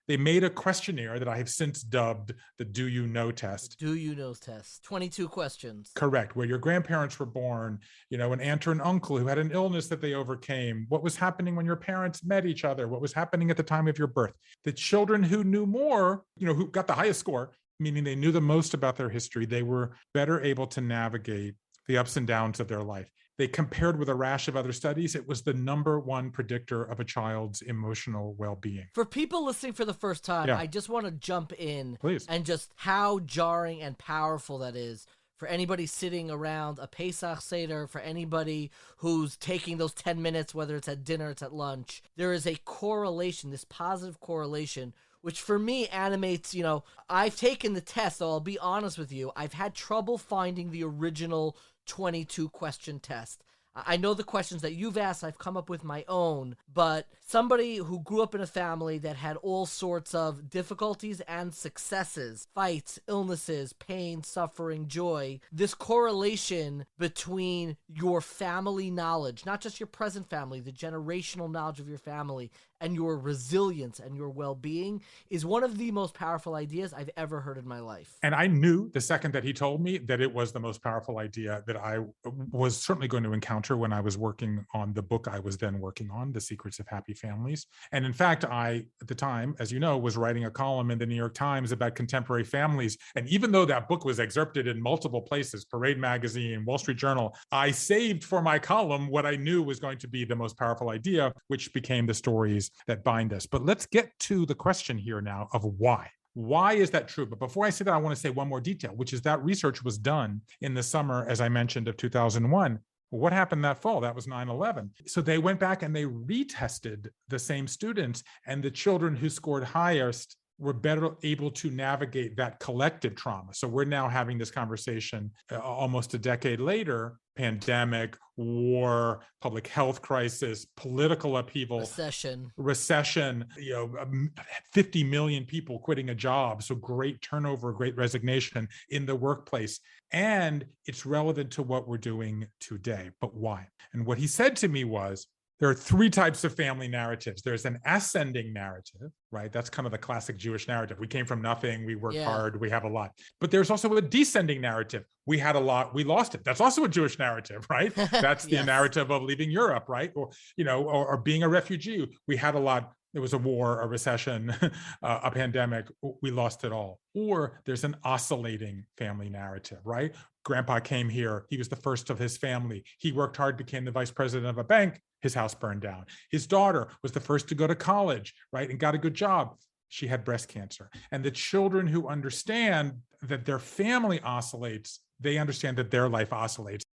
They made a questionnaire that I have since dubbed the Do You Know test. Do you know test? 22 questions. Correct. Where your grandparents were born, an aunt or an uncle who had an illness that they overcame, what was happening when your parents met each other, what was happening at the time of your birth. The children who knew more, who got the highest score, meaning they knew the most about their history, they were better able to navigate the ups and downs of their life. They compared with a rash of other studies. It was the number one predictor of a child's emotional well-being. For people listening for the first time, Yeah. I just want to jump in Please. and just how jarring and powerful that is for anybody sitting around a Pesach Seder, for anybody who's taking those 10 minutes, whether it's at dinner, it's at lunch. There is a correlation, this positive correlation, which for me animates, I've taken the test, so I'll be honest with you. I've had trouble finding the original 22 question test. I know the questions that you've asked, I've come up with my own, but somebody who grew up in a family that had all sorts of difficulties and successes, fights, illnesses, pain, suffering, joy, this correlation between your family knowledge, not just your present family, the generational knowledge of your family, and your resilience and your well-being is one of the most powerful ideas I've ever heard in my life. And I knew the second that he told me that it was the most powerful idea that I was certainly going to encounter when I was working on the book I was then working on, The Secrets of Happy Families. And in fact, I, at the time, as you know, was writing a column in the New York Times about contemporary families. And even though that book was excerpted in multiple places, Parade Magazine, Wall Street Journal, I saved for my column what I knew was going to be the most powerful idea, which became the stories that bind us. But let's get to the question here now of why. Why is that true? But before I say that, I want to say one more detail, which is that research was done in the summer, as I mentioned, of 2001. What happened that fall? That was 9/11. So they went back and they retested the same students, and the children who scored highest were better able to navigate that collective trauma. So we're now having this conversation almost a decade later: pandemic, war, public health crisis, political upheaval, recession, 50 million people quitting a job. So great turnover, great resignation in the workplace. And it's relevant to what we're doing today. But why? And what he said to me was, there are three types of family narratives. There's an ascending narrative, right? That's kind of the classic Jewish narrative. We came from nothing, we worked hard, we have a lot. But there's also a descending narrative. We had a lot, we lost it. That's also a Jewish narrative, right? That's the narrative of leaving Europe, right? Or being a refugee. We had a lot. There was a war, a recession, a pandemic. We lost it all. Or there's an oscillating family narrative, right? Grandpa came here. He was the first of his family. He worked hard, became the vice president of a bank. His house burned down. His daughter was the first to go to college, right? And got a good job. She had breast cancer. And the children who understand that their family oscillates, they understand that their life oscillates.